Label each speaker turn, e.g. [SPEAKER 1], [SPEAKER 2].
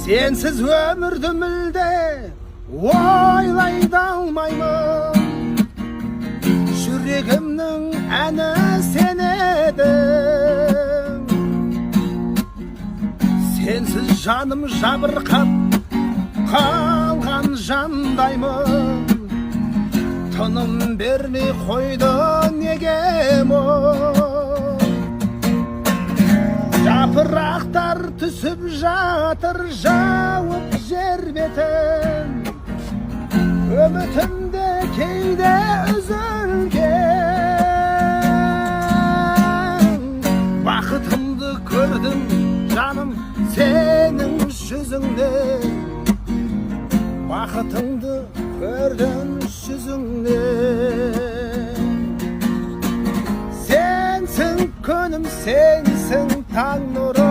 [SPEAKER 1] Sensiz ömürді мүлде ойлай да алмаймын. Жүрегімнің әні сен едің. Sensiz жаным жабырқап қалған жандаймын. Тыным бермей қойды неге мұң? Жапырақтар түсіп жатыр жауып жер бетін. Үмітімді кейде үзілген. Бақытымды көрдім жаным сенің жүзіңнен. Бақытыңды көрдім жүзіңнен. Сенсің күнім, сенсің таң нұрым.